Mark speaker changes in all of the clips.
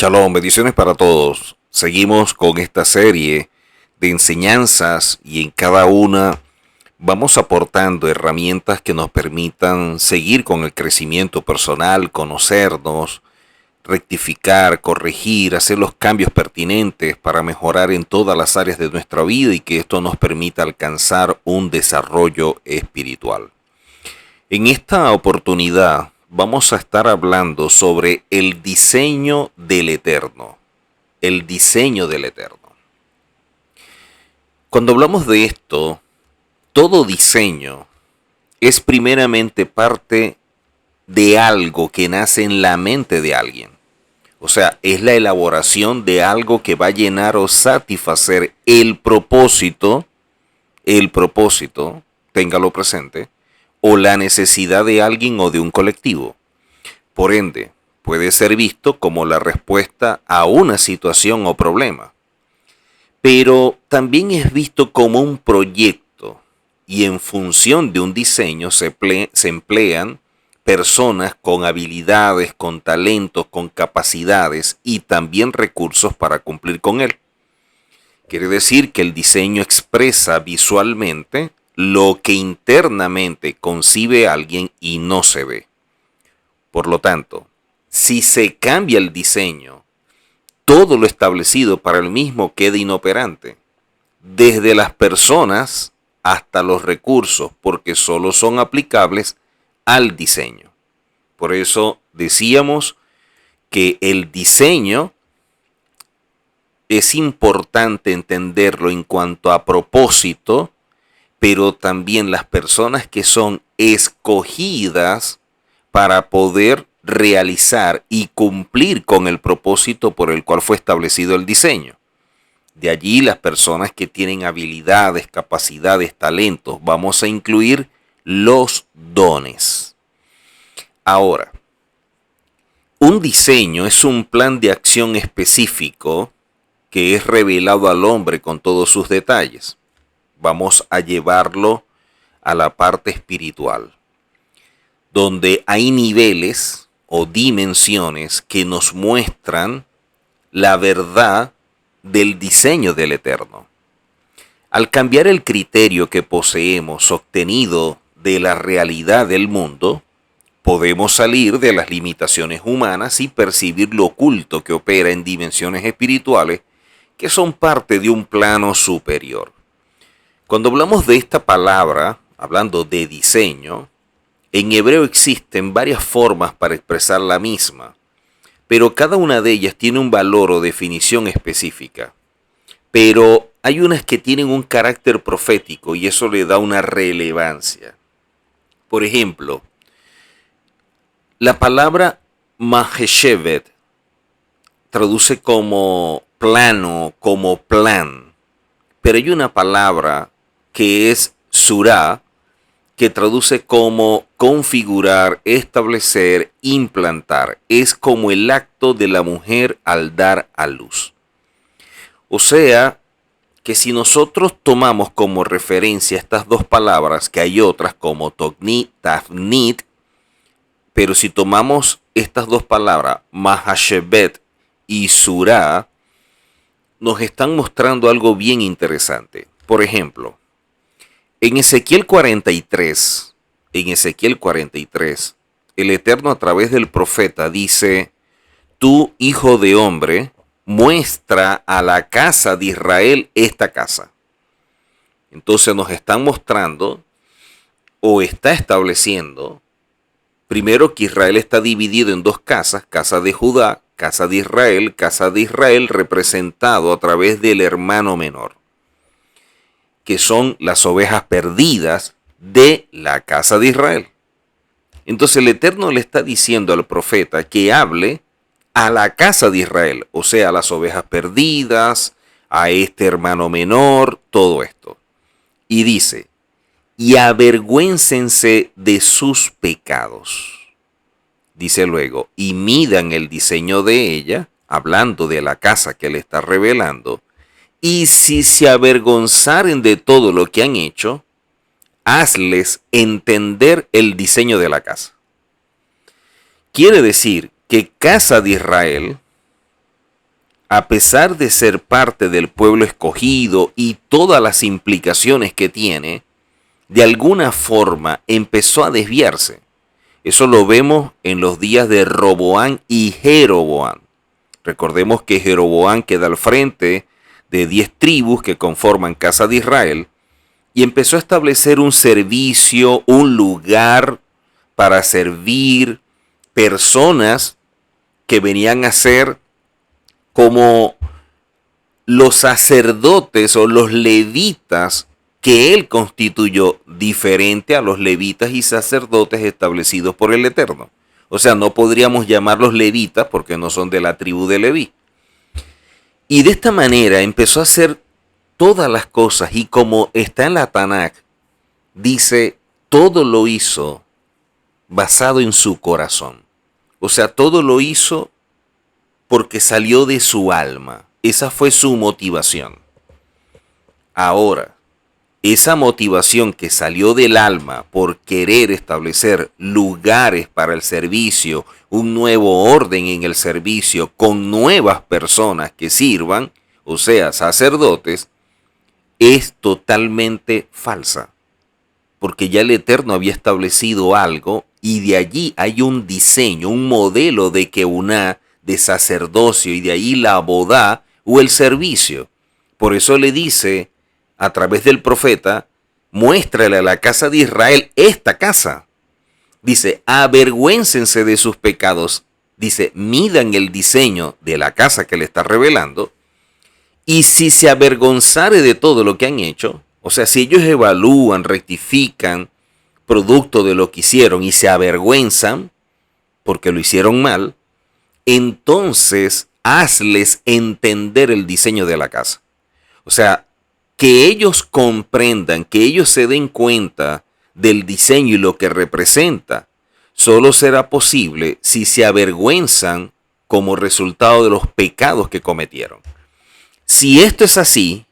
Speaker 1: Shalom, bendiciones para todos. Seguimos con esta serie de enseñanzas y en cada una vamos aportando herramientas que nos permitan seguir con el crecimiento personal, conocernos, rectificar, corregir, hacer los cambios pertinentes para mejorar en todas las áreas de nuestra vida y que esto nos permita alcanzar un desarrollo espiritual. En esta oportunidad vamos a estar hablando sobre el diseño del Eterno. El diseño del Eterno. Cuando hablamos de esto, todo diseño es primeramente parte de algo que nace en la mente de alguien. O sea, es la elaboración de algo que va a llenar o satisfacer el propósito, téngalo presente, o la necesidad de alguien o de un colectivo. Por ende, puede ser visto como la respuesta a una situación o problema, pero también es visto como un proyecto y en función de un diseño se emplean personas con habilidades, con talentos, con capacidades y también recursos para cumplir con él. Quiere decir que el diseño expresa visualmente lo que internamente concibe alguien y no se ve. Por lo tanto, si se cambia el diseño, todo lo establecido para el mismo queda inoperante, desde las personas hasta los recursos, porque solo son aplicables al diseño. Por eso decíamos que el diseño es importante entenderlo en cuanto a propósito, pero también las personas que son escogidas para poder realizar y cumplir con el propósito por el cual fue establecido el diseño. De allí las personas que tienen habilidades, capacidades, talentos, vamos a incluir los dones. Ahora, un diseño es un plan de acción específico que es revelado al hombre con todos sus detalles. Vamos a llevarlo a la parte espiritual, donde hay niveles o dimensiones que nos muestran la verdad del diseño del Eterno. Al cambiar el criterio que poseemos obtenido de la realidad del mundo, podemos salir de las limitaciones humanas y percibir lo oculto que opera en dimensiones espirituales que son parte de un plano superior. Cuando hablamos de esta palabra, hablando de diseño, en hebreo existen varias formas para expresar la misma, pero cada una de ellas tiene un valor o definición específica. Pero hay unas que tienen un carácter profético y eso le da una relevancia. Por ejemplo, la palabra Maheshevet traduce como plano, como plan, pero hay una palabra que es surah, que traduce como configurar, establecer, implantar. Es como el acto de la mujer al dar a luz. O sea, que si nosotros tomamos como referencia estas dos palabras, que hay otras como Tognit, Tafnit, pero si tomamos estas dos palabras, Mahashevet y Surah, nos están mostrando algo bien interesante. Por ejemplo, en Ezequiel 43, el Eterno a través del profeta dice: tú, hijo de hombre, muestra a la casa de Israel esta casa. Entonces nos están mostrando o está estableciendo, primero, que Israel está dividido en dos casas, casa de Judá, casa de Israel representado a través del hermano menor, que son las ovejas perdidas de la casa de Israel. Entonces el Eterno le está diciendo al profeta que hable a la casa de Israel, o sea, a las ovejas perdidas, a este hermano menor, todo esto. Y dice: y avergüéncense de sus pecados. Dice luego: y midan el diseño de ella, hablando de la casa que le está revelando, y si se avergonzaren de todo lo que han hecho, hazles entender el diseño de la casa. Quiere decir que casa de Israel a pesar de ser parte del pueblo escogido y todas las implicaciones que tiene, de alguna forma empezó a desviarse. Eso lo vemos en los días de Roboán y Jeroboán. Recordemos que Jeroboán queda al frente de 10 tribus que conforman Casa de Israel y empezó a establecer un servicio, un lugar para servir personas que venían a ser como los sacerdotes o los levitas que él constituyó, diferente a los levitas y sacerdotes establecidos por el Eterno. O sea, no podríamos llamarlos levitas porque no son de la tribu de Leví. Y de esta manera empezó a hacer todas las cosas, y como está en la Tanakh, dice, todo lo hizo basado en su corazón. O sea, todo lo hizo porque salió de su alma. Esa fue su motivación. Ahora, esa motivación que salió del alma por querer establecer lugares para el servicio, un nuevo orden en el servicio con nuevas personas que sirvan, o sea, sacerdotes, es totalmente falsa. Porque ya el Eterno había establecido algo y de allí hay un diseño, un modelo de Keuná, de sacerdocio, y de ahí la bodá o el servicio. Por eso le dice a través del profeta, muéstrale a la casa de Israel esta casa. Dice, avergüéncense de sus pecados. Dice, midan el diseño de la casa que le está revelando. Y si se avergonzare de todo lo que han hecho, o sea, si ellos evalúan, rectifican, producto de lo que hicieron y se avergüenzan porque lo hicieron mal, entonces hazles entender el diseño de la casa. O sea, que ellos comprendan, que ellos se den cuenta del diseño y lo que representa, solo será posible si se avergüenzan como resultado de los pecados que cometieron. Si esto es así,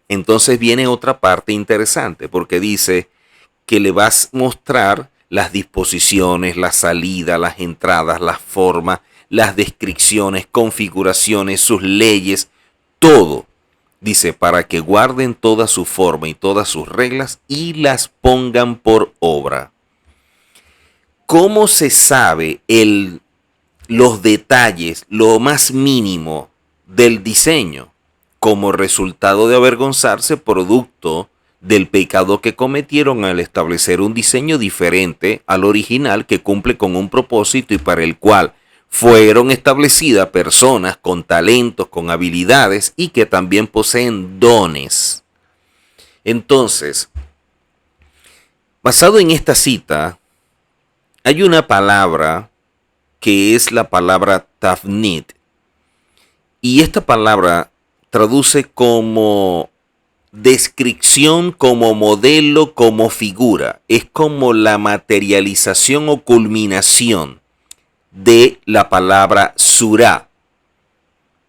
Speaker 1: entonces viene otra parte interesante, porque dice que le vas a mostrar las disposiciones, la salida, las entradas, las formas, las descripciones, configuraciones, sus leyes, todo. Dice, para que guarden toda su forma y todas sus reglas y las pongan por obra. ¿Cómo se sabe los detalles, lo más mínimo del diseño? Como resultado de avergonzarse producto del pecado que cometieron al establecer un diseño diferente al original que cumple con un propósito y para el cual fueron establecidas personas con talentos, con habilidades y que también poseen dones. Entonces, basado en esta cita, hay una palabra que es la palabra tafnit. Y esta palabra traduce como descripción, como modelo, como figura. Es como la materialización o culminación de la palabra surá,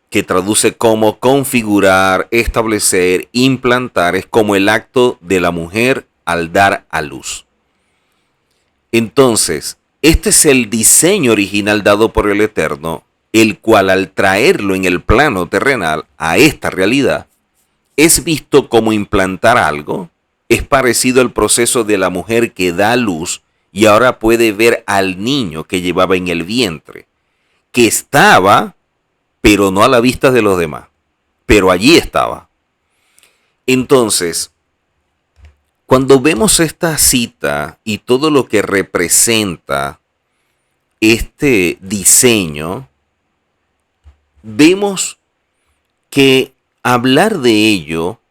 Speaker 1: que traduce como configurar, establecer, implantar. Es como el acto de la mujer al dar a luz. Entonces, este es el diseño original dado por el Eterno, el cual al traerlo en el plano terrenal a esta realidad, es visto como implantar algo. Es parecido al proceso de la mujer que da a luz y ahora puede ver al niño que llevaba en el vientre, que estaba, pero no a la vista de los demás, pero allí estaba. Entonces, cuando vemos esta cita y todo lo que representa este diseño, vemos que hablar de ello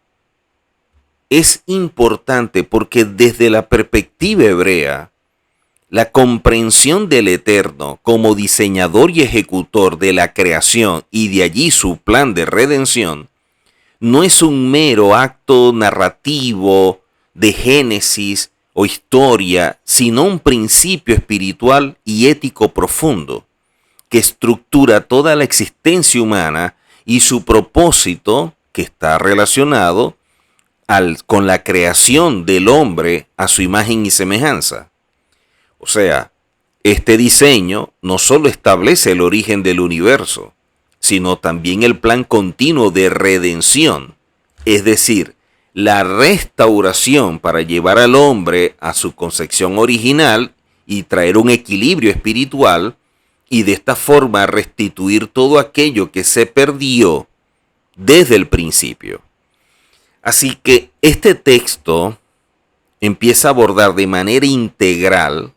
Speaker 1: es importante porque desde la perspectiva hebrea, la comprensión del Eterno como diseñador y ejecutor de la creación y de allí su plan de redención, no es un mero acto narrativo de génesis o historia, sino un principio espiritual y ético profundo que estructura toda la existencia humana y su propósito, que está relacionado con la creación del hombre a su imagen y semejanza. O sea, este diseño no solo establece el origen del universo, sino también el plan continuo de redención, es decir, la restauración para llevar al hombre a su concepción original y traer un equilibrio espiritual y de esta forma restituir todo aquello que se perdió desde el principio. Así que este texto empieza a abordar de manera integral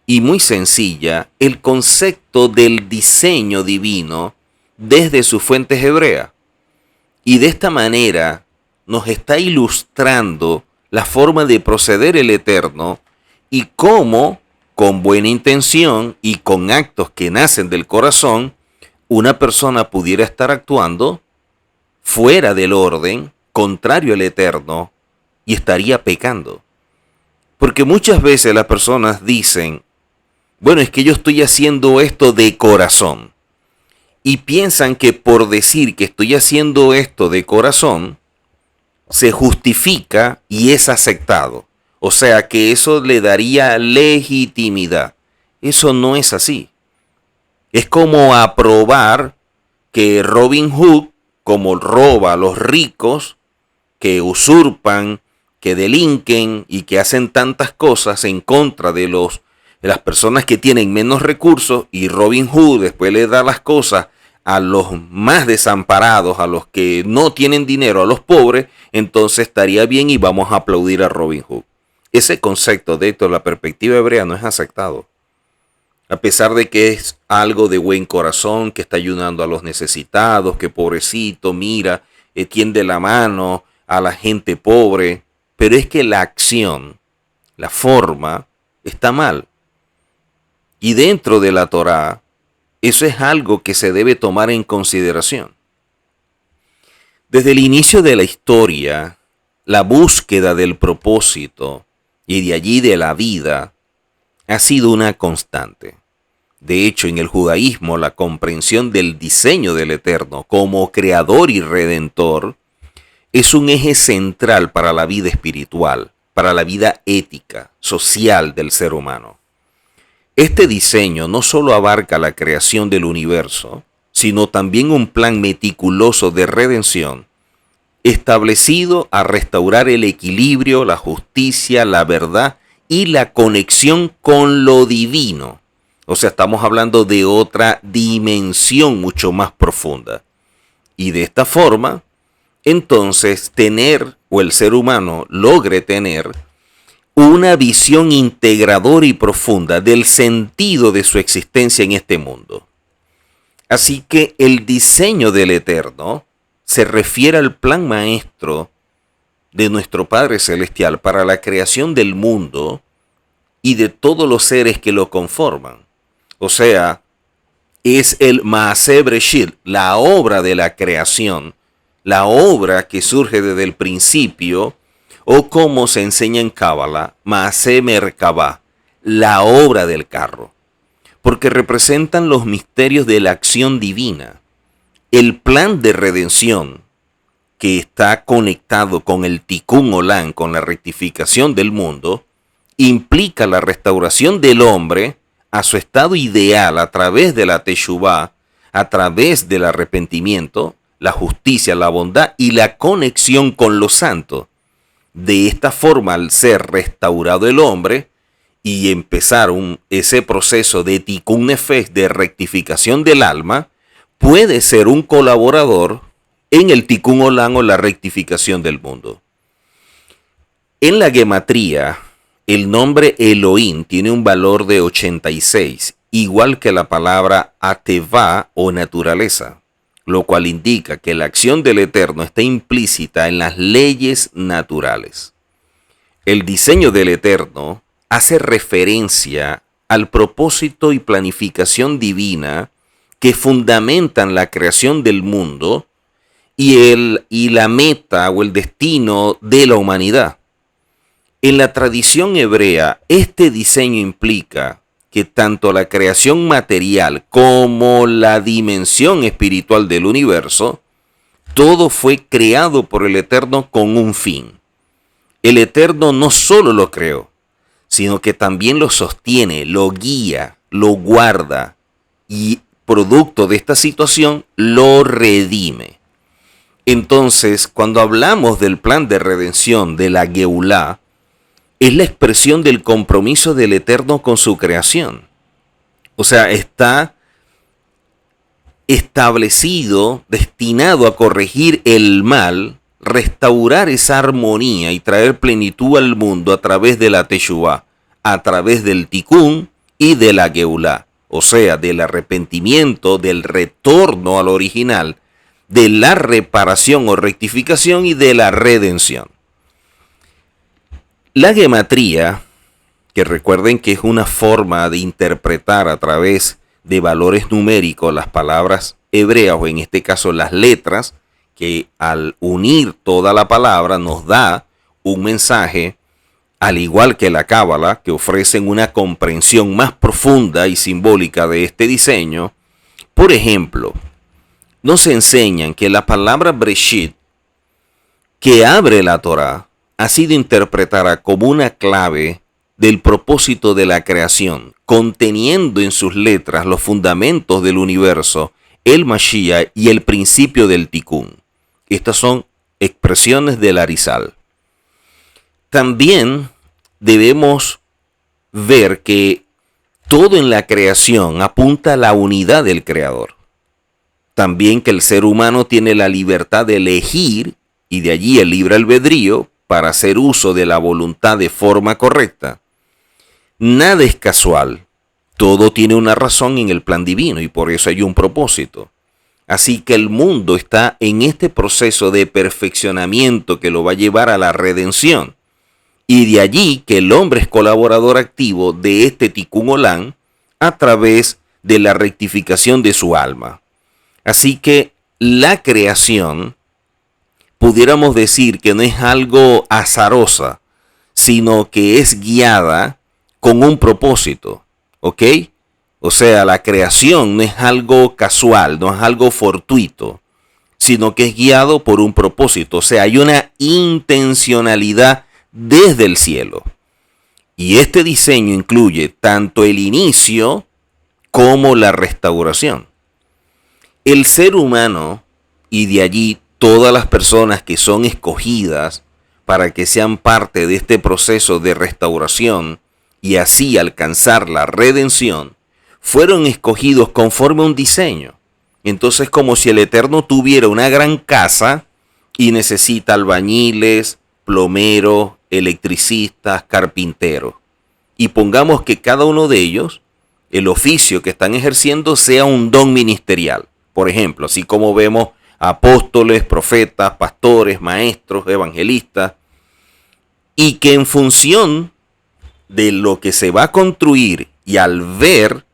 Speaker 1: y muy sencilla el concepto del diseño divino desde sus fuentes hebreas. Y de esta manera nos está ilustrando la forma de proceder el Eterno y cómo, con buena intención y con actos que nacen del corazón, una persona pudiera estar actuando fuera del orden, contrario al Eterno, y estaría pecando. Porque muchas veces las personas dicen, bueno, es que yo estoy haciendo esto de corazón. Y piensan que por decir que estoy haciendo esto de corazón, se justifica y es aceptado. O sea que eso le daría legitimidad. Eso no es así. Es como aprobar que Robin Hood, como roba a los ricos, que usurpan, que delinquen y que hacen tantas cosas en contra de las personas que tienen menos recursos, y Robin Hood después le da las cosas a los más desamparados, a los que no tienen dinero, a los pobres, entonces estaría bien y vamos a aplaudir a Robin Hood. Ese concepto dentro de la perspectiva hebrea no es aceptado. A pesar de que es algo de buen corazón, que está ayudando a los necesitados, que pobrecito, mira, tiende la mano a la gente pobre, pero es que la acción, la forma, está mal. Y dentro de la Torá, eso es algo que se debe tomar en consideración. Desde el inicio de la historia, la búsqueda del propósito y de allí de la vida ha sido una constante. De hecho, en el judaísmo, la comprensión del diseño del Eterno como creador y redentor es un eje central para la vida espiritual, para la vida ética, social del ser humano. Este diseño no solo abarca la creación del universo, sino también un plan meticuloso de redención, establecido a restaurar el equilibrio, la justicia, la verdad y la conexión con lo divino. O sea, estamos hablando de otra dimensión mucho más profunda. Y de esta forma, entonces, el ser humano logre tener una visión integradora y profunda del sentido de su existencia en este mundo. Así que el diseño del Eterno se refiere al plan maestro de nuestro Padre Celestial para la creación del mundo y de todos los seres que lo conforman. O sea, es el Maaseh Bereshit, la obra de la creación, la obra que surge desde el principio, o como se enseña en Cábala, Maaseh Merkabah, la obra del carro, porque representan los misterios de la acción divina. El plan de redención que está conectado con el Tikkun Olam, con la rectificación del mundo, implica la restauración del hombre a su estado ideal a través de la Teshuvá, a través del arrepentimiento, la justicia, la bondad y la conexión con los santos. De esta forma, al ser restaurado el hombre y empezar ese proceso de Tikkun Nefesh, de rectificación del alma, puede ser un colaborador en el Tikkun Olam o la rectificación del mundo. En la gematría, el nombre Elohim tiene un valor de 86, igual que la palabra Atevá o naturaleza, lo cual indica que la acción del Eterno está implícita en las leyes naturales. El diseño del Eterno hace referencia al propósito y planificación divina que fundamentan la creación del mundo y la meta o el destino de la humanidad. En la tradición hebrea, este diseño implica que tanto la creación material como la dimensión espiritual del universo, todo fue creado por el Eterno con un fin. El Eterno no solo lo creó, sino que también lo sostiene, lo guía, lo guarda y producto de esta situación, lo redime. Entonces, cuando hablamos del plan de redención de la Geulá, es la expresión del compromiso del Eterno con su creación. O sea, está establecido, destinado a corregir el mal, restaurar esa armonía y traer plenitud al mundo a través de la Teshuvá, a través del Tikkun y de la Geulá, o sea, del arrepentimiento, del retorno al original, de la reparación o rectificación y de la redención. La gematría, que recuerden que es una forma de interpretar a través de valores numéricos las palabras hebreas, o en este caso las letras, que al unir toda la palabra nos da un mensaje, al igual que la cábala, que ofrecen una comprensión más profunda y simbólica de este diseño. Por ejemplo, nos enseñan que la palabra Breshit, que abre la Torá, ha sido interpretada como una clave del propósito de la creación, conteniendo en sus letras los fundamentos del universo, el Mashiach y el principio del Tikkun. Estas son expresiones del Arizal. También debemos ver que todo en la creación apunta a la unidad del Creador. También que el ser humano tiene la libertad de elegir, y de allí el libre albedrío, para hacer uso de la voluntad de forma correcta. Nada es casual, todo tiene una razón en el plan divino y por eso hay un propósito. Así que el mundo está en este proceso de perfeccionamiento que lo va a llevar a la redención. Y de allí que el hombre es colaborador activo de este Tikkun Olam a través de la rectificación de su alma. Así que la creación, pudiéramos decir que no es algo azarosa, sino que es guiada con un propósito, ¿ok? O sea, la creación no es algo casual, no es algo fortuito, sino que es guiado por un propósito. O sea, hay una intencionalidad desde el cielo. Y este diseño incluye tanto el inicio como la restauración. El ser humano, y de allí todas las personas que son escogidas para que sean parte de este proceso de restauración y así alcanzar la redención, fueron escogidos conforme a un diseño. Entonces, como si el Eterno tuviera una gran casa y necesita albañiles, plomeros, electricistas, carpinteros. Y pongamos que cada uno de ellos, el oficio que están ejerciendo sea un don ministerial. Por ejemplo, así como vemos apóstoles, profetas, pastores, maestros, evangelistas, y que en función de lo que se va a construir y al ver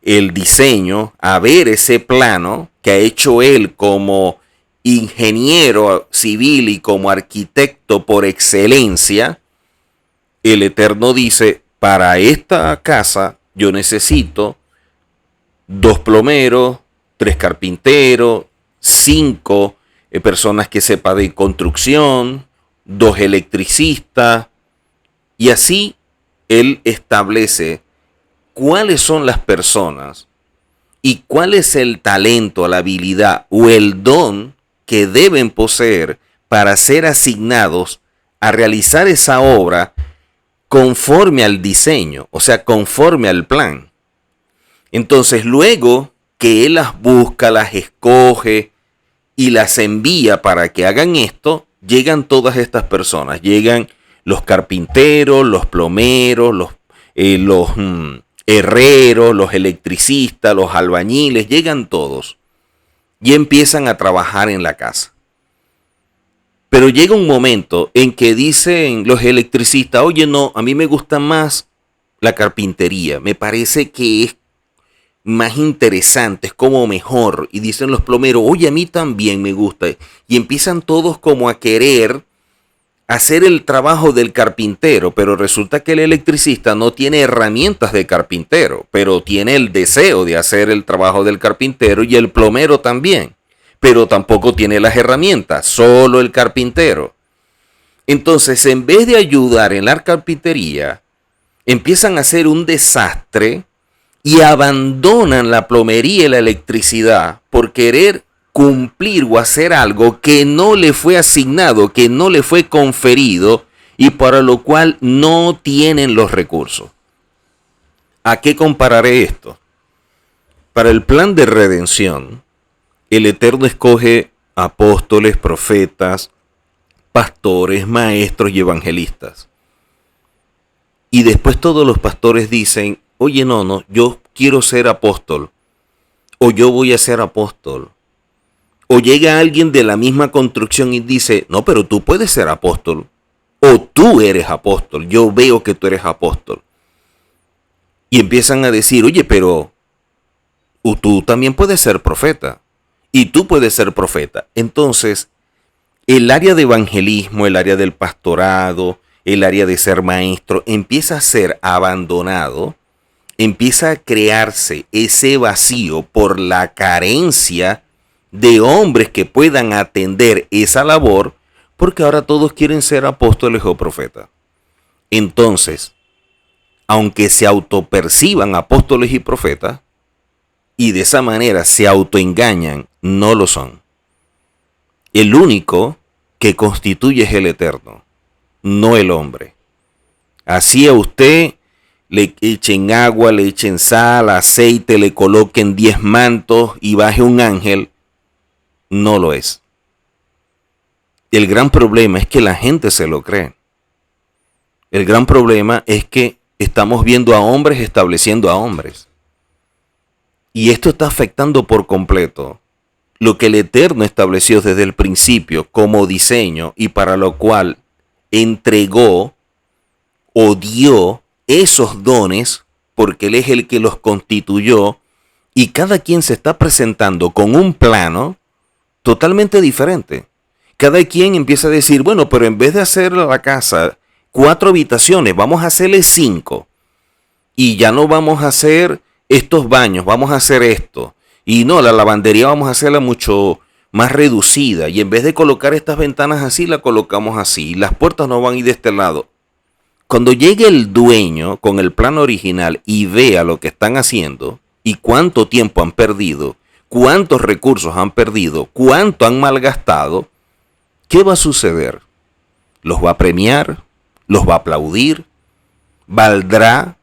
Speaker 1: el diseño, a ver ese plano que ha hecho él como ingeniero civil y como arquitecto por excelencia, el Eterno dice, para esta casa yo necesito 2 plomeros, 3 carpinteros, 5 personas que sepan de construcción, 2 electricistas, y así él establece cuáles son las personas y cuál es el talento, la habilidad o el don que deben poseer para ser asignados a realizar esa obra conforme al diseño, o sea, conforme al plan. Entonces, luego que él las busca, las escoge y las envía para que hagan esto, llegan todas estas personas. Llegan los carpinteros, los plomeros, los herreros, los electricistas, los albañiles, llegan todos y empiezan a trabajar en la casa. Pero llega un momento en que dicen los electricistas, oye, no, a mí me gusta más la carpintería, me parece que es más interesante, es como mejor. Y dicen los plomeros, oye, a mí también me gusta. Y empiezan todos como a querer hacer el trabajo del carpintero, pero resulta que el electricista no tiene herramientas de carpintero, pero tiene el deseo de hacer el trabajo del carpintero, y el plomero también, pero tampoco tiene las herramientas, solo el carpintero. Entonces, en vez de ayudar en la carpintería, empiezan a hacer un desastre y abandonan la plomería y la electricidad por querer cumplir o hacer algo que no le fue asignado, que no le fue conferido y para lo cual no tienen los recursos. ¿A qué compararé esto? Para el plan de redención, el Eterno escoge apóstoles, profetas, pastores, maestros y evangelistas. Y después todos los pastores dicen, oye, no, yo quiero ser apóstol, o yo voy a ser apóstol. O llega alguien de la misma construcción y dice, no, pero tú puedes ser apóstol, o tú eres apóstol, yo veo que tú eres apóstol. Y empiezan a decir, oye, pero tú también puedes ser profeta, y tú puedes ser profeta. Entonces, el área de evangelismo, el área del pastorado, el área de ser maestro, empieza a ser abandonado, empieza a crearse ese vacío por la carencia de hombres que puedan atender esa labor, porque ahora todos quieren ser apóstoles o profetas. Entonces, aunque se autoperciban apóstoles y profetas, y de esa manera se autoengañan, no lo son. El único que constituye es el Eterno, no el hombre. Así a usted le echen agua, le echen sal, aceite, le coloquen 10 mantos y baje un ángel, no lo es. El gran problema es que la gente se lo cree. El gran problema es que estamos viendo a hombres estableciendo a hombres. Y esto está afectando por completo lo que el Eterno estableció desde el principio como diseño y para lo cual entregó o dio esos dones porque Él es el que los constituyó y cada quien se está presentando con un plano totalmente diferente. Cada quien empieza a decir, bueno, pero en vez de hacer la casa 4 habitaciones, vamos a hacerle 5 y ya no vamos a hacer estos baños, vamos a hacer esto. Y no, la lavandería vamos a hacerla mucho más reducida. Y en vez de colocar estas ventanas así, la colocamos así. Las puertas no van a ir de este lado. Cuando llegue el dueño con el plan original y vea lo que están haciendo y cuánto tiempo han perdido, cuántos recursos han perdido, cuánto han malgastado, ¿qué va a suceder? ¿Los va a premiar? ¿Los va a aplaudir? ¿Valdrá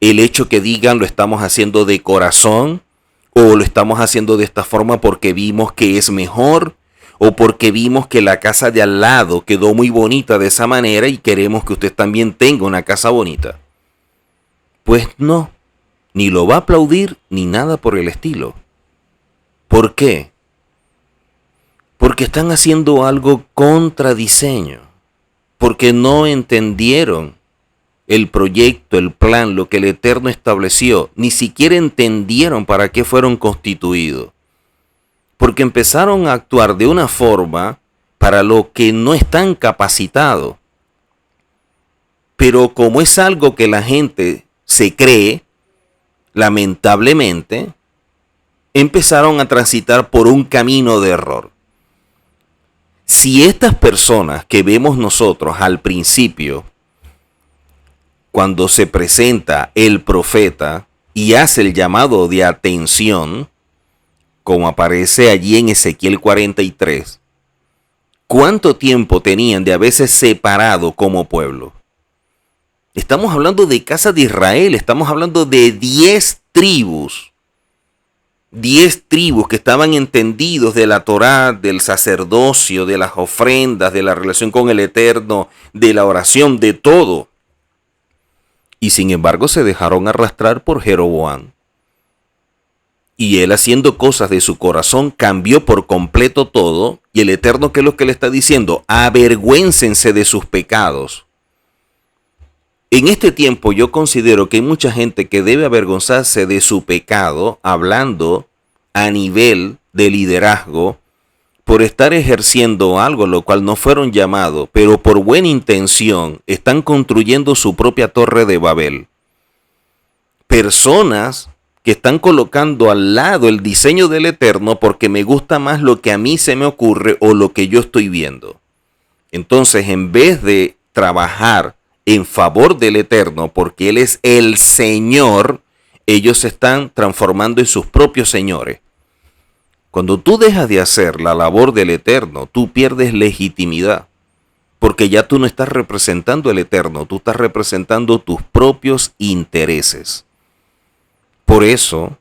Speaker 1: el hecho que digan lo estamos haciendo de corazón? ¿O lo estamos haciendo de esta forma porque vimos que es mejor? ¿O porque vimos que la casa de al lado quedó muy bonita de esa manera y queremos que usted también tenga una casa bonita? Pues no, ni lo va a aplaudir ni nada por el estilo. ¿Por qué? Porque están haciendo algo contra diseño. Porque no entendieron el proyecto, el plan, lo que el Eterno estableció, ni siquiera entendieron para qué fueron constituidos. Porque empezaron a actuar de una forma para lo que no están capacitados. Pero como es algo que la gente se cree, lamentablemente, empezaron a transitar por un camino de error. Si estas personas que vemos nosotros al principio, cuando se presenta el profeta y hace el llamado de atención, como aparece allí en Ezequiel 43, ¿cuánto tiempo tenían de haberse separado como pueblo? Estamos hablando de casa de Israel, estamos hablando de 10 tribus. 10 tribus que estaban entendidos de la Torá, del sacerdocio, de las ofrendas, de la relación con el Eterno, de la oración, de todo. Y sin embargo se dejaron arrastrar por Jeroboam. Y él, haciendo cosas de su corazón, cambió por completo todo. Y el Eterno, ¿qué es lo que le está diciendo? Avergüéncense de sus pecados. En este tiempo yo considero que hay mucha gente que debe avergonzarse de su pecado, hablando a nivel de liderazgo, por estar ejerciendo algo lo cual no fueron llamados, pero por buena intención están construyendo su propia torre de Babel. Personas que están colocando al lado el diseño del Eterno porque me gusta más lo que a mí se me ocurre o lo que yo estoy viendo. Entonces, en vez de trabajar en favor del Eterno, porque Él es el Señor, ellos se están transformando en sus propios señores. Cuando tú dejas de hacer la labor del Eterno, tú pierdes legitimidad, porque ya tú no estás representando al Eterno, tú estás representando tus propios intereses. Por eso,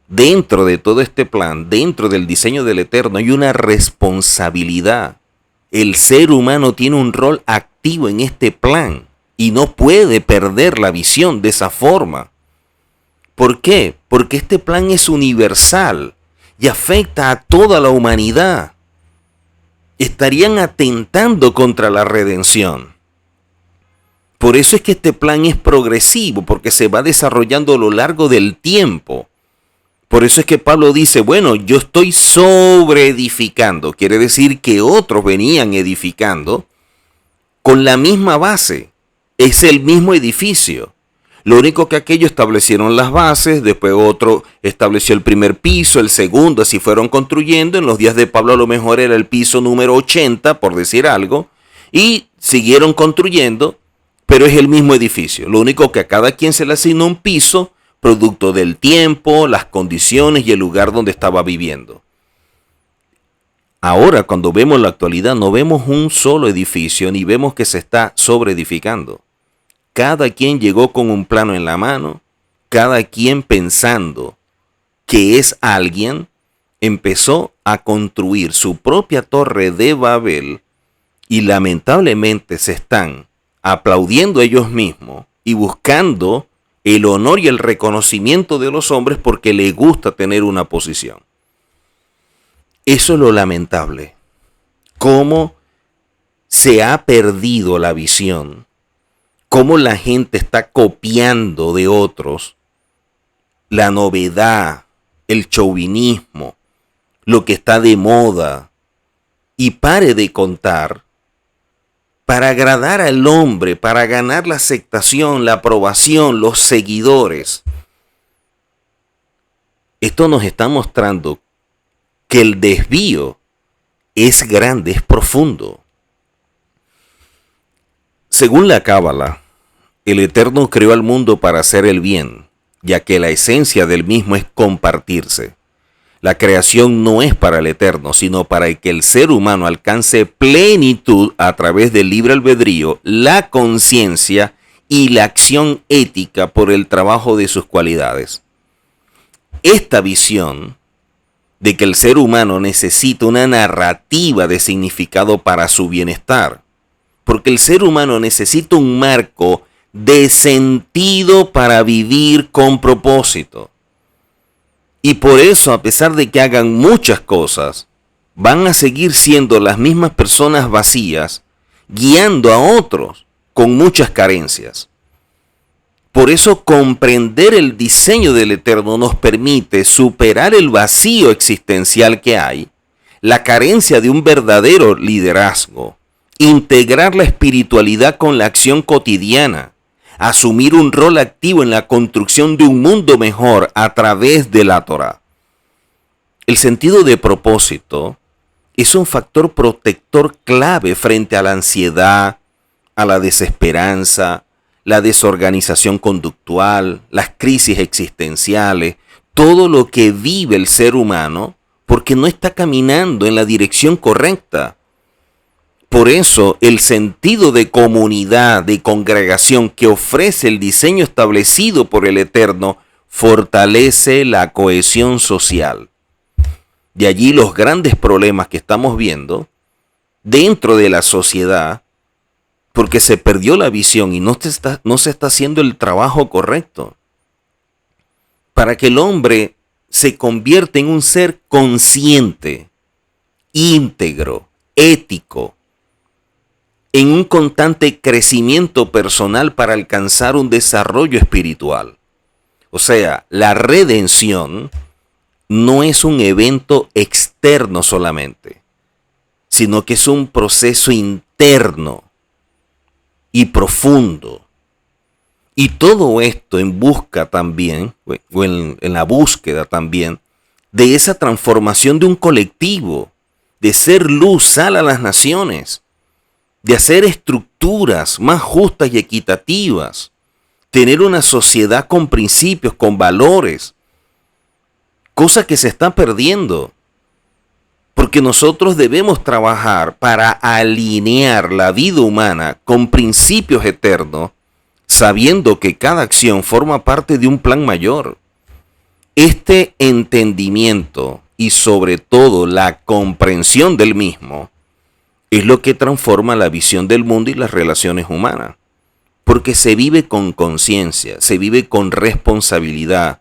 Speaker 1: dentro de todo este plan, dentro del diseño del Eterno, hay una responsabilidad. El ser humano tiene un rol activo en este plan y no puede perder la visión de esa forma. ¿Por qué? Porque este plan es universal y afecta a toda la humanidad. Estarían atentando contra la redención. Por eso es que este plan es progresivo, porque se va desarrollando a lo largo del tiempo. Por eso es que Pablo dice, bueno, yo estoy sobreedificando. Quiere decir que otros venían edificando con la misma base. Es el mismo edificio. Lo único que aquellos establecieron las bases, después otro estableció el primer piso, el segundo, así fueron construyendo. En los días de Pablo a lo mejor era el piso número 80, por decir algo, y siguieron construyendo, pero es el mismo edificio. Lo único que a cada quien se le asignó un piso, producto del tiempo, las condiciones y el lugar donde estaba viviendo. Ahora, cuando vemos la actualidad, no vemos un solo edificio, ni vemos que se está sobreedificando. Cada quien llegó con un plano en la mano, cada quien pensando que es alguien, empezó a construir su propia torre de Babel y lamentablemente se están aplaudiendo ellos mismos y buscando el honor y el reconocimiento de los hombres porque les gusta tener una posición. Eso es lo lamentable. Cómo se ha perdido la visión. Cómo la gente está copiando de otros la novedad, el chauvinismo, lo que está de moda. Y pare de contar para agradar al hombre, para ganar la aceptación, la aprobación, los seguidores. Esto nos está mostrando que el desvío es grande, es profundo. Según la Cábala, el Eterno creó al mundo para hacer el bien, ya que la esencia del mismo es compartirse. La creación no es para el Eterno, sino para que el ser humano alcance plenitud a través del libre albedrío, la conciencia y la acción ética por el trabajo de sus cualidades. Esta visión de que el ser humano necesita una narrativa de significado para su bienestar, porque el ser humano necesita un marco de sentido para vivir con propósito. Y por eso, a pesar de que hagan muchas cosas, van a seguir siendo las mismas personas vacías, guiando a otros con muchas carencias. Por eso comprender el diseño del Eterno nos permite superar el vacío existencial que hay, la carencia de un verdadero liderazgo, integrar la espiritualidad con la acción cotidiana, asumir un rol activo en la construcción de un mundo mejor a través de la Torá. El sentido de propósito es un factor protector clave frente a la ansiedad, a la desesperanza, la desorganización conductual, las crisis existenciales, todo lo que vive el ser humano porque no está caminando en la dirección correcta. Por eso, el sentido de comunidad, de congregación que ofrece el diseño establecido por el Eterno, fortalece la cohesión social. De allí los grandes problemas que estamos viendo dentro de la sociedad, porque se perdió la visión y no se está haciendo el trabajo correcto. Para que el hombre se convierta en un ser consciente, íntegro, ético, en un constante crecimiento personal para alcanzar un desarrollo espiritual. O sea, la redención no es un evento externo solamente, sino que es un proceso interno y profundo. Y todo esto en busca también, o en la búsqueda también, de esa transformación de un colectivo, de ser luz, sal a las naciones, de hacer estructuras más justas y equitativas, tener una sociedad con principios, con valores, cosa que se está perdiendo. Porque nosotros debemos trabajar para alinear la vida humana con principios eternos, sabiendo que cada acción forma parte de un plan mayor. Este entendimiento y sobre todo la comprensión del mismo es lo que transforma la visión del mundo y las relaciones humanas. Porque se vive con conciencia, se vive con responsabilidad,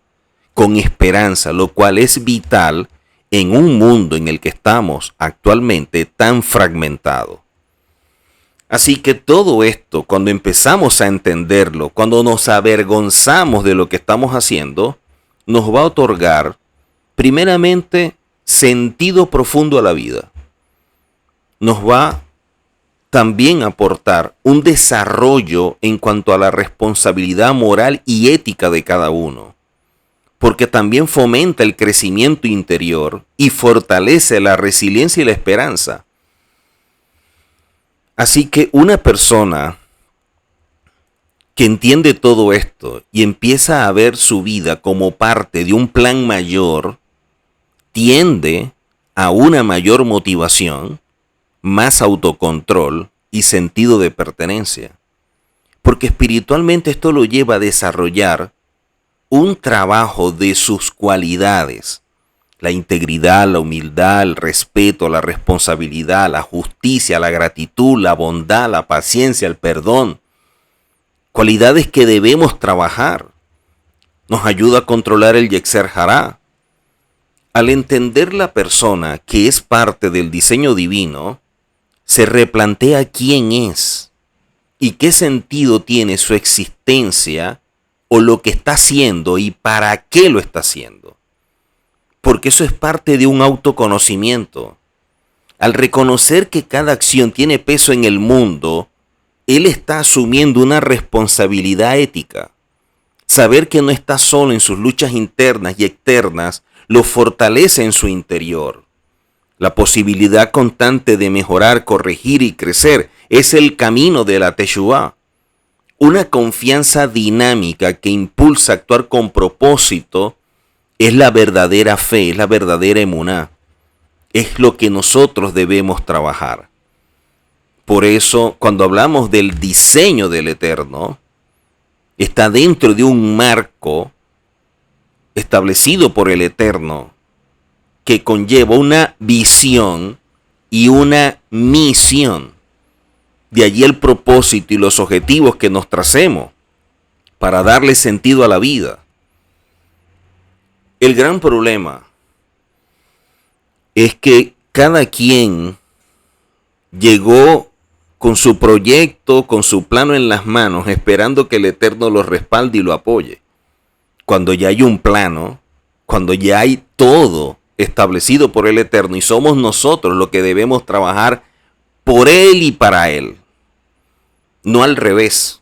Speaker 1: con esperanza, lo cual es vital en un mundo en el que estamos actualmente tan fragmentado. Así que todo esto, cuando empezamos a entenderlo, cuando nos avergonzamos de lo que estamos haciendo, nos va a otorgar, primeramente, sentido profundo a la vida. Nos va también a aportar un desarrollo en cuanto a la responsabilidad moral y ética de cada uno, porque también fomenta el crecimiento interior y fortalece la resiliencia y la esperanza. Así que una persona que entiende todo esto y empieza a ver su vida como parte de un plan mayor, tiende a una mayor motivación, más autocontrol y sentido de pertenencia. Porque espiritualmente esto lo lleva a desarrollar un trabajo de sus cualidades, la integridad, la humildad, el respeto, la responsabilidad, la justicia, la gratitud, la bondad, la paciencia, el perdón. Cualidades que debemos trabajar. Nos ayuda a controlar el Yetzer Hará. Al entender la persona que es parte del diseño divino, se replantea quién es y qué sentido tiene su existencia o lo que está haciendo y para qué lo está haciendo. Porque eso es parte de un autoconocimiento. Al reconocer que cada acción tiene peso en el mundo, él está asumiendo una responsabilidad ética. Saber que no está solo en sus luchas internas y externas lo fortalece en su interior. La posibilidad constante de mejorar, corregir y crecer es el camino de la Teshuvá. Una confianza dinámica que impulsa a actuar con propósito es la verdadera fe, es la verdadera emuná. Es lo que nosotros debemos trabajar. Por eso, cuando hablamos del diseño del Eterno, está dentro de un marco establecido por el Eterno que conlleva una visión y una misión. De allí el propósito y los objetivos que nos tracemos para darle sentido a la vida. El gran problema es que cada quien llegó con su proyecto, con su plano en las manos, esperando que el Eterno lo respalde y lo apoye. Cuando ya hay un plano, cuando ya hay todo establecido por el Eterno y somos nosotros los que debemos trabajar por Él y para Él, no al revés.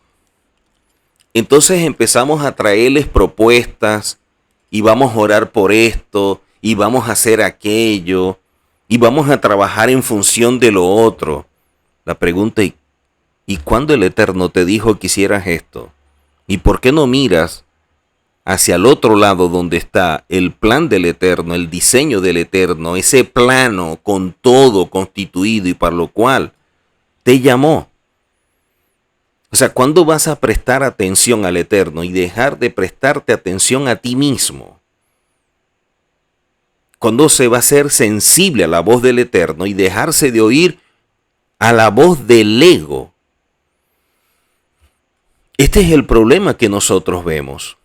Speaker 1: Entonces empezamos a traerles propuestas y vamos a orar por esto y vamos a hacer aquello y vamos a trabajar en función de lo otro. La pregunta es, ¿y cuándo el Eterno te dijo que hicieras esto? ¿Y por qué no miras hacia el otro lado donde está el plan del Eterno, el diseño del Eterno, ese plano con todo constituido y para lo cual te llamó? O sea, ¿cuándo vas a prestar atención al Eterno y dejar de prestarte atención a ti mismo? ¿Cuándo se va a ser sensible a la voz del Eterno y dejarse de oír a la voz del ego? Este es el problema que nosotros vemos.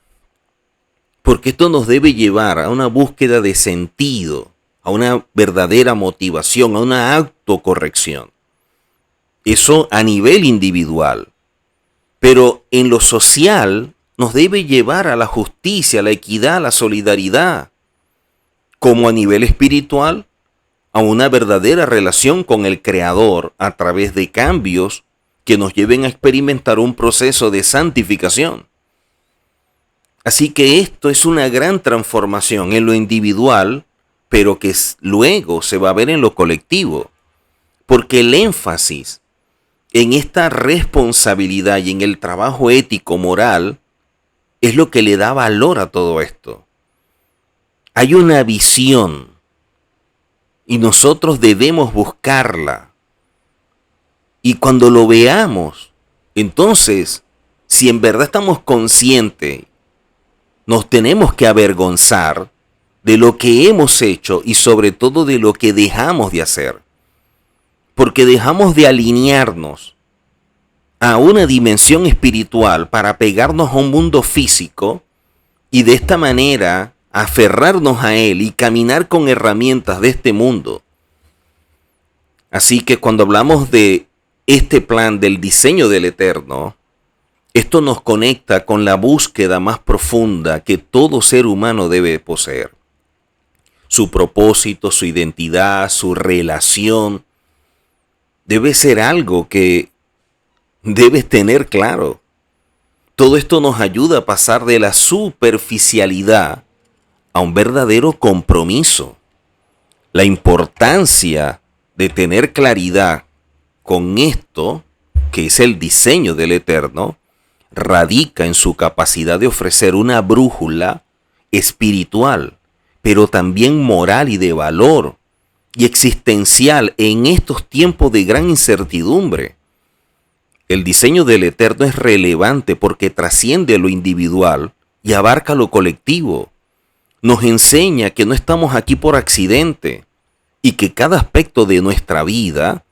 Speaker 1: Porque esto nos debe llevar a una búsqueda de sentido, a una verdadera motivación, a una autocorrección. Eso a nivel individual. Pero en lo social nos debe llevar a la justicia, a la equidad, a la solidaridad. Como a nivel espiritual, a una verdadera relación con el Creador a través de cambios que nos lleven a experimentar un proceso de santificación. Así que esto es una gran transformación en lo individual, pero que luego se va a ver en lo colectivo. Porque el énfasis en esta responsabilidad y en el trabajo ético, moral, es lo que le da valor a todo esto. Hay una visión y nosotros debemos buscarla. Y cuando lo veamos, entonces, si en verdad estamos conscientes, nos tenemos que avergonzar de lo que hemos hecho y sobre todo de lo que dejamos de hacer. Porque dejamos de alinearnos a una dimensión espiritual para pegarnos a un mundo físico y de esta manera aferrarnos a él y caminar con herramientas de este mundo. Así que cuando hablamos de este plan del diseño del Eterno, esto nos conecta con la búsqueda más profunda que todo ser humano debe poseer. Su propósito, su identidad, su relación, debe ser algo que debes tener claro. Todo esto nos ayuda a pasar de la superficialidad a un verdadero compromiso. La importancia de tener claridad con esto, que es el diseño del Eterno, radica en su capacidad de ofrecer una brújula espiritual, pero también moral y de valor y existencial en estos tiempos de gran incertidumbre. El diseño del Eterno es relevante porque trasciende lo individual y abarca lo colectivo. Nos enseña que no estamos aquí por accidente y que cada aspecto de nuestra vida,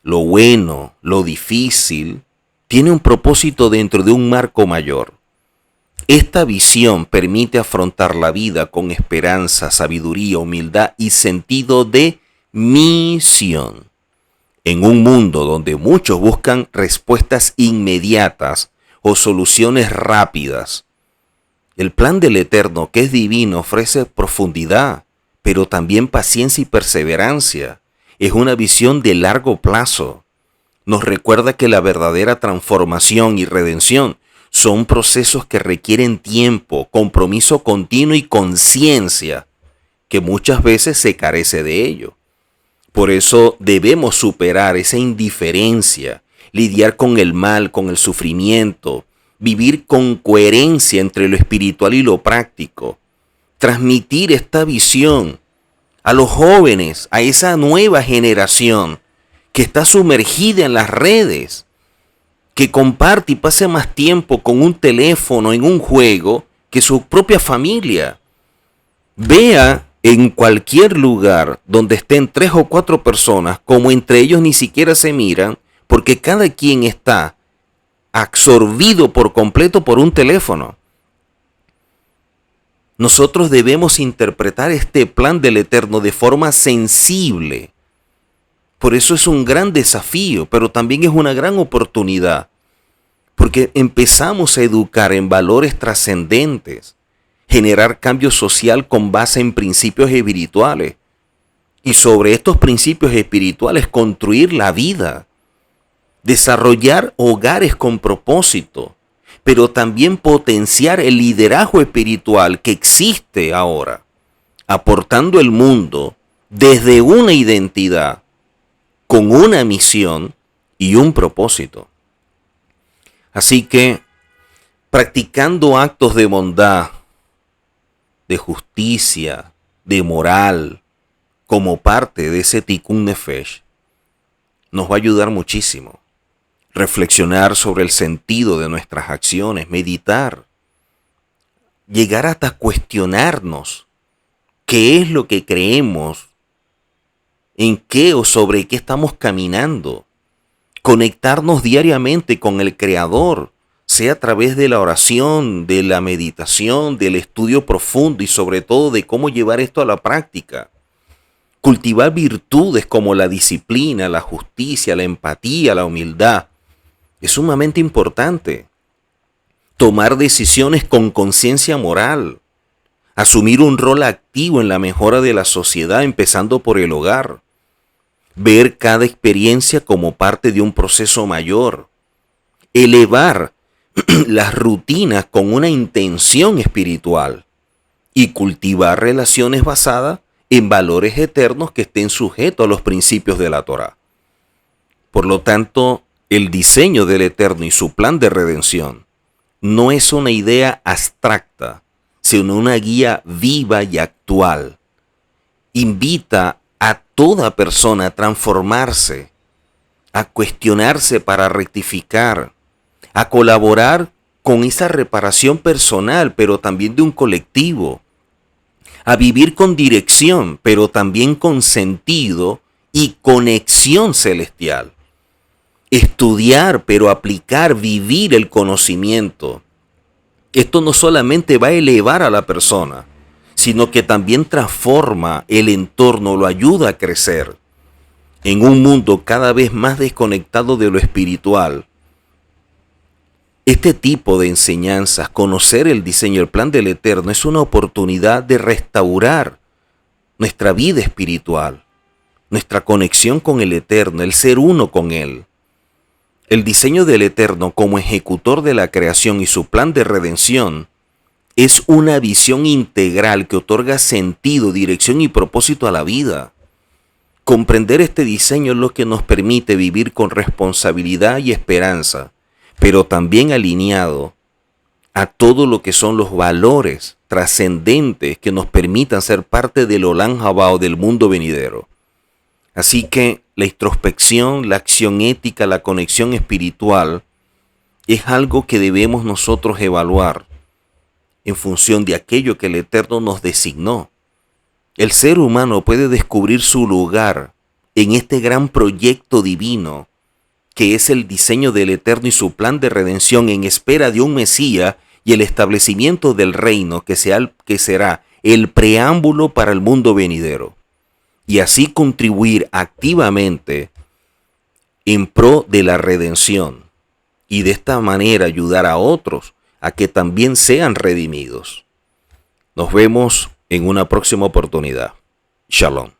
Speaker 1: lo bueno, lo difícil, tiene un propósito dentro de un marco mayor. Esta visión permite afrontar la vida con esperanza, sabiduría, humildad y sentido de misión. En un mundo donde muchos buscan respuestas inmediatas o soluciones rápidas, el plan del Eterno, que es divino, ofrece profundidad, pero también paciencia y perseverancia. Es una visión de largo plazo. Nos recuerda que la verdadera transformación y redención son procesos que requieren tiempo, compromiso continuo y conciencia, que muchas veces se carece de ello. Por eso debemos superar esa indiferencia, lidiar con el mal, con el sufrimiento, vivir con coherencia entre lo espiritual y lo práctico, transmitir esta visión a los jóvenes, a esa nueva generación que está sumergida en las redes, que comparte y pase más tiempo con un teléfono, en un juego, que su propia familia. Vea en cualquier lugar donde estén 3 o 4 personas, como entre ellos ni siquiera se miran, porque cada quien está absorbido por completo por un teléfono. Nosotros debemos interpretar este plan del Eterno de forma sensible. Por eso es un gran desafío, pero también es una gran oportunidad, porque empezamos a educar en valores trascendentes, generar cambio social con base en principios espirituales, y sobre estos principios espirituales construir la vida, desarrollar hogares con propósito, pero también potenciar el liderazgo espiritual que existe ahora, aportando el mundo desde una identidad, con una misión y un propósito. Así que, practicando actos de bondad, de justicia, de moral, como parte de ese Tikkun Nefesh, nos va a ayudar muchísimo. Reflexionar sobre el sentido de nuestras acciones, meditar, llegar hasta cuestionarnos qué es lo que creemos, en qué o sobre qué estamos caminando, conectarnos diariamente con el Creador, sea a través de la oración, de la meditación, del estudio profundo y sobre todo de cómo llevar esto a la práctica. Cultivar virtudes como la disciplina, la justicia, la empatía, la humildad. Es sumamente importante. Tomar decisiones con conciencia moral. Asumir un rol activo en la mejora de la sociedad, empezando por el hogar. Ver cada experiencia como parte de un proceso mayor. Elevar las rutinas con una intención espiritual. Y cultivar relaciones basadas en valores eternos que estén sujetos a los principios de la Torá. Por lo tanto, el diseño del Eterno y su plan de redención no es una idea abstracta, sino una guía viva y actual. Invita a toda persona a transformarse, a cuestionarse para rectificar, a colaborar con esa reparación personal, pero también de un colectivo, a vivir con dirección, pero también con sentido y conexión celestial. Estudiar, pero aplicar, vivir el conocimiento. Esto no solamente va a elevar a la persona, sino que también transforma el entorno, lo ayuda a crecer. En un mundo cada vez más desconectado de lo espiritual, este tipo de enseñanzas, conocer el diseño, el plan del Eterno, es una oportunidad de restaurar nuestra vida espiritual, nuestra conexión con el Eterno, el ser uno con Él. El diseño del Eterno como ejecutor de la creación y su plan de redención es una visión integral que otorga sentido, dirección y propósito a la vida. Comprender este diseño es lo que nos permite vivir con responsabilidad y esperanza, pero también alineado a todo lo que son los valores trascendentes que nos permitan ser parte del Olam Jabá o del mundo venidero. Así que la introspección, la acción ética, la conexión espiritual es algo que debemos nosotros evaluar en función de aquello que el Eterno nos designó. El ser humano puede descubrir su lugar en este gran proyecto divino que es el diseño del Eterno y su plan de redención en espera de un Mesías y el establecimiento del reino que será el preámbulo para el mundo venidero. Y así contribuir activamente en pro de la redención y de esta manera ayudar a otros a que también sean redimidos. Nos vemos en una próxima oportunidad. Shalom.